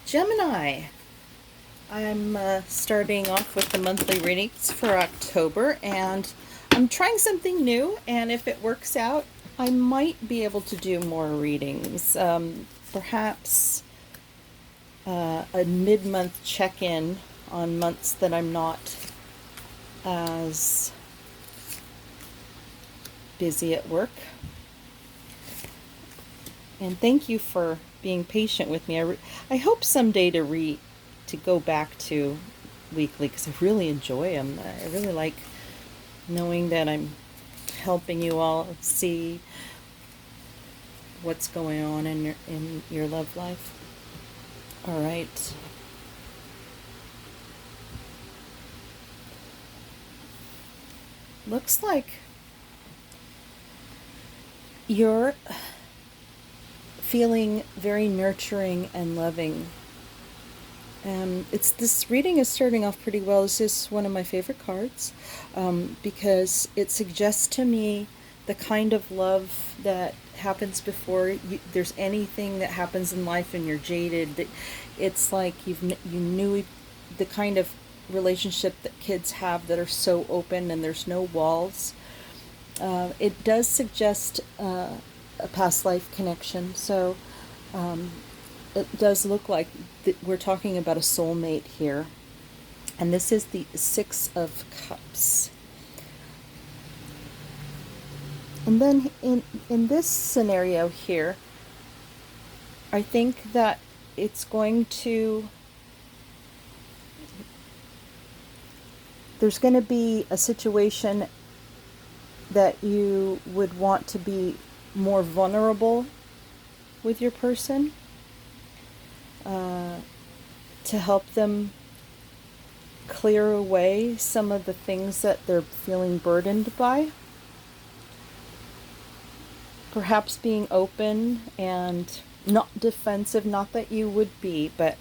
Gemini. I'm starting off with the monthly readings for October, and I'm trying something new, and if it works out, I might be able to do more readings. Perhaps a mid-month check-in on months that I'm not as busy at work. And thank you for being patient with me. I hope someday to go back to weekly because I really enjoy them. I really like knowing that I'm helping you all see what's going on in your love life. All right. Looks like you're feeling very nurturing and loving. This reading is starting off pretty well. This is one of my favorite cards because it suggests to me the kind of love that happens before there's anything that happens in life and you're jaded. That it's like you knew the kind of relationship that kids have that are so open and there's no walls. It does suggest a past life connection, so it does look like we're talking about a soulmate here. And this is the Six of Cups. And then in this scenario here, I think that it's going to... There's going to be a situation that you would want to be more vulnerable with your person to help them clear away some of the things that they're feeling burdened by. Perhaps being open and not defensive, not that you would be, but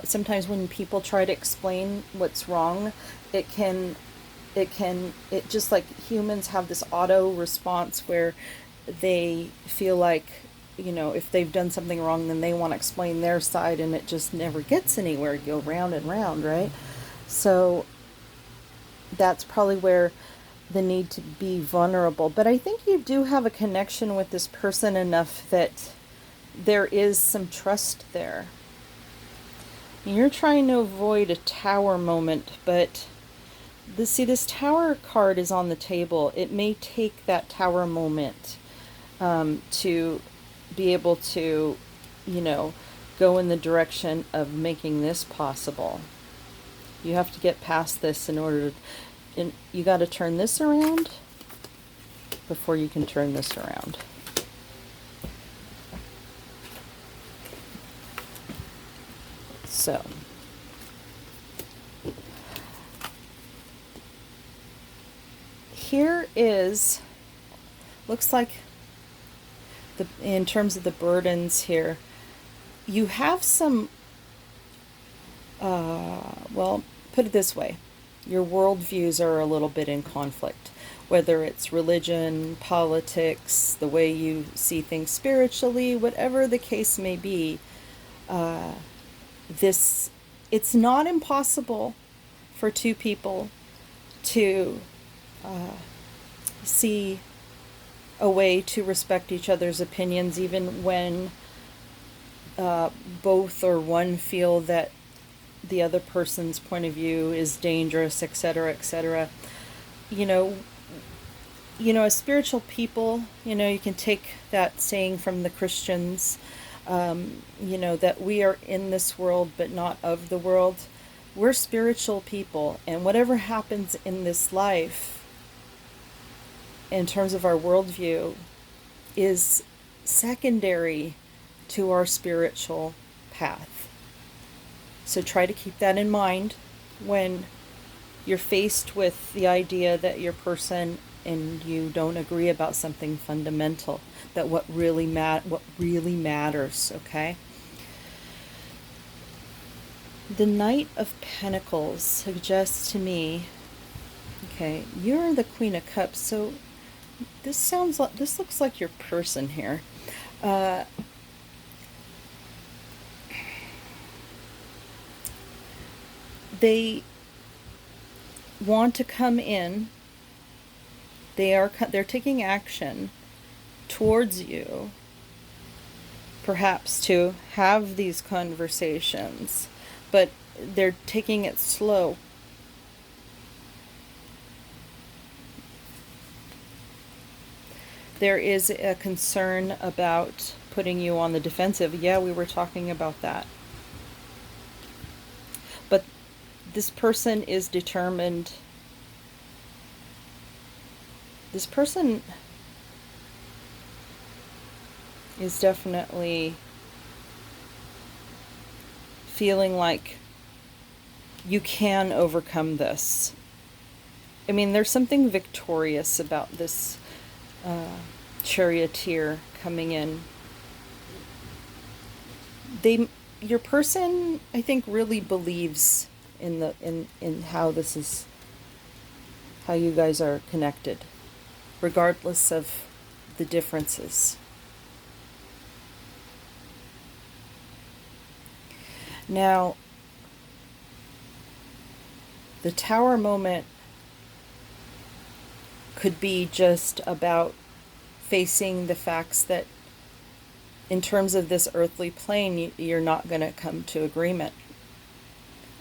sometimes when people try to explain what's wrong, it just like humans have this auto response where they feel like, if they've done something wrong, then they want to explain their side, and it just never gets anywhere. You go round and round, right? So that's probably where the need to be vulnerable. But I think you do have a connection with this person enough that there is some trust there. You're trying to avoid a tower moment, but this tower card is on the table. It may take that tower moment to be able to, go in the direction of making this possible. You have to get past this in order to, you got to turn this around before you can turn this around. So here is, looks like in terms of the burdens here, you have some, well, put it this way, your worldviews are a little bit in conflict, whether it's religion, politics, the way you see things spiritually, whatever the case may be. It's not impossible for two people to see a way to respect each other's opinions, even when both or one feel that the other person's point of view is dangerous, etc., etc. As spiritual people, you can take that saying from the Christians, that we are in this world but not of the world. We're spiritual people, and whatever happens in this life in terms of our worldview is secondary to our spiritual path. So try to keep that in mind when you're faced with the idea that your person and you don't agree about something fundamental, that what really matters, okay? The Knight of Pentacles suggests to me, okay, you're the Queen of Cups, so this looks like your person here. they want to come in. They're taking action towards you, perhaps to have these conversations, but they're taking it slow. There is a concern about putting you on the defensive. Yeah, we were talking about that. But this person is determined. This person is definitely feeling like you can overcome this. I mean, there's something victorious about this charioteer coming in. Your person, I think, really believes in how this is, how you guys are connected, regardless of the differences. Now, the tower moment could be just about facing the facts that in terms of this earthly plane, you're not going to come to agreement.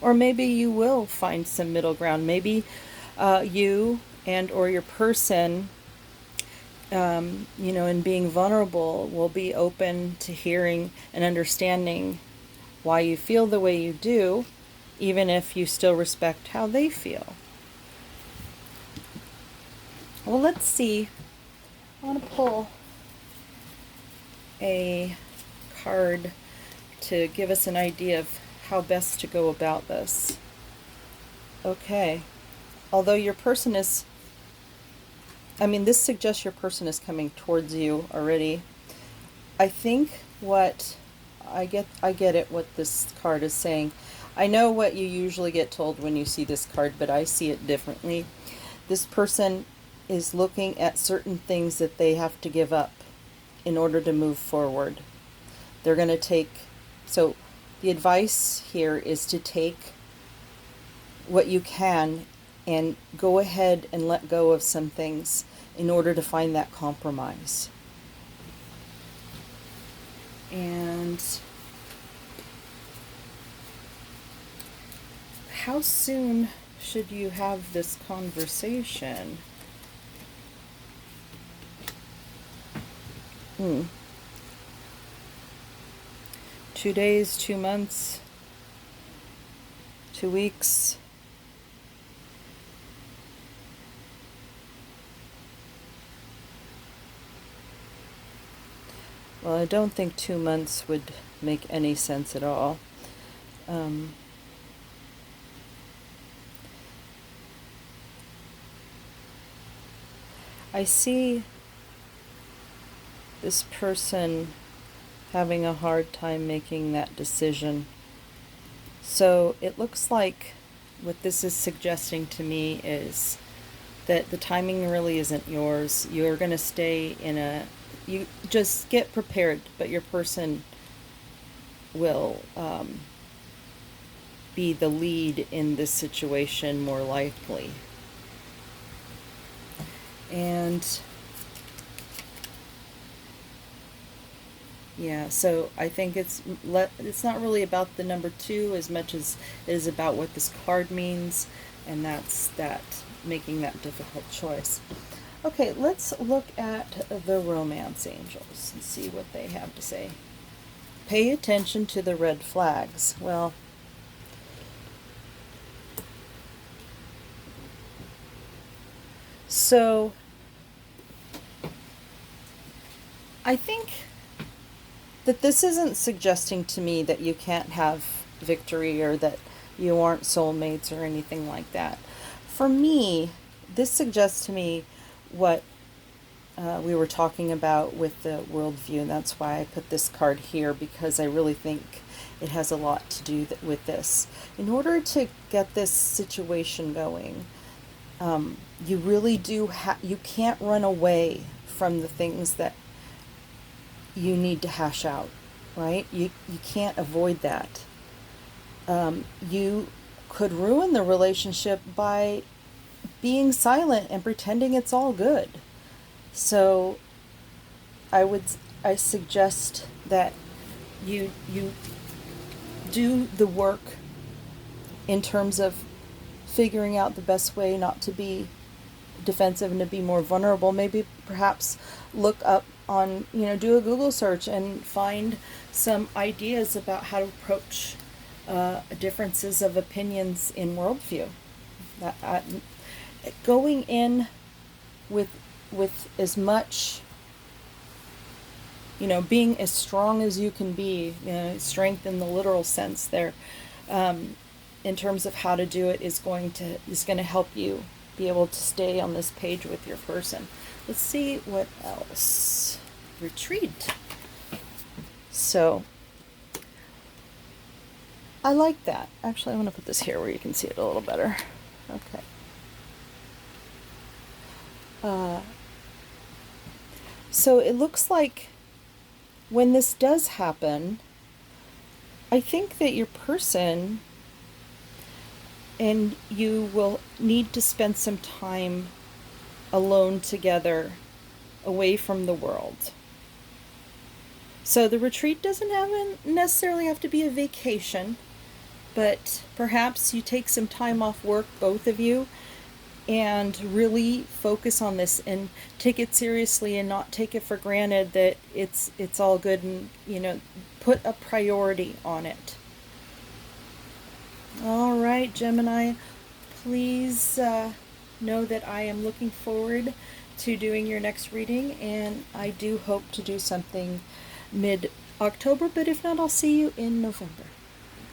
Or maybe you will find some middle ground. Maybe you and or your person, in being vulnerable, will be open to hearing and understanding why you feel the way you do, even if you still respect how they feel. Well, let's see. I want to pull a card to give us an idea of how best to go about this. Okay. Although your person is, this suggests your person is coming towards you already. I think what I get it, what this card is saying. I know what you usually get told when you see this card, but I see it differently. This person is looking at certain things that they have to give up in order to move forward. They're going to so the advice here is to take what you can and go ahead and let go of some things in order to find that compromise. And how soon should you have this conversation? 2 days, 2 months, 2 weeks. Well, I don't think 2 months would make any sense at all. I see this person having a hard time making that decision. So it looks like what this is suggesting to me is that the timing really isn't yours. You're going to stay you just get prepared, but your person will be the lead in this situation more likely. And yeah, so I think it's not really about the number 2 as much as it is about what this card means, and that's making that difficult choice. Okay, let's look at the romance angels and see what they have to say. Pay attention to the red flags. Well, so I think that this isn't suggesting to me that you can't have victory or that you aren't soulmates or anything like that. For me, this suggests to me what we were talking about with the worldview, and that's why I put this card here, because I really think it has a lot to do with this. In order to get this situation going, you really do you can't run away from the things that you need to hash out, right? You can't avoid that. You could ruin the relationship by being silent and pretending it's all good. So I would I suggest that you do the work in terms of figuring out the best way not to be defensive and to be more vulnerable. Maybe perhaps look up on, do a Google search and find some ideas about how to approach differences of opinions in worldview. That, going in with as much, being as strong as you can be, strength in the literal sense there, in terms of how to do it is going to help you be able to stay on this page with your person. Let's see what else. Retreat. So I like that. Actually, I'm going to put this here where you can see it a little better. Okay. So it looks like when this does happen, I think that your person and you will need to spend some time alone together, away from the world. So the retreat doesn't necessarily have to be a vacation, but perhaps you take some time off work, both of you, and really focus on this and take it seriously and not take it for granted that it's all good, and put a priority on it. All right, Gemini, please know that I am looking forward to doing your next reading, and I do hope to do something mid-October, but if not, I'll see you in November.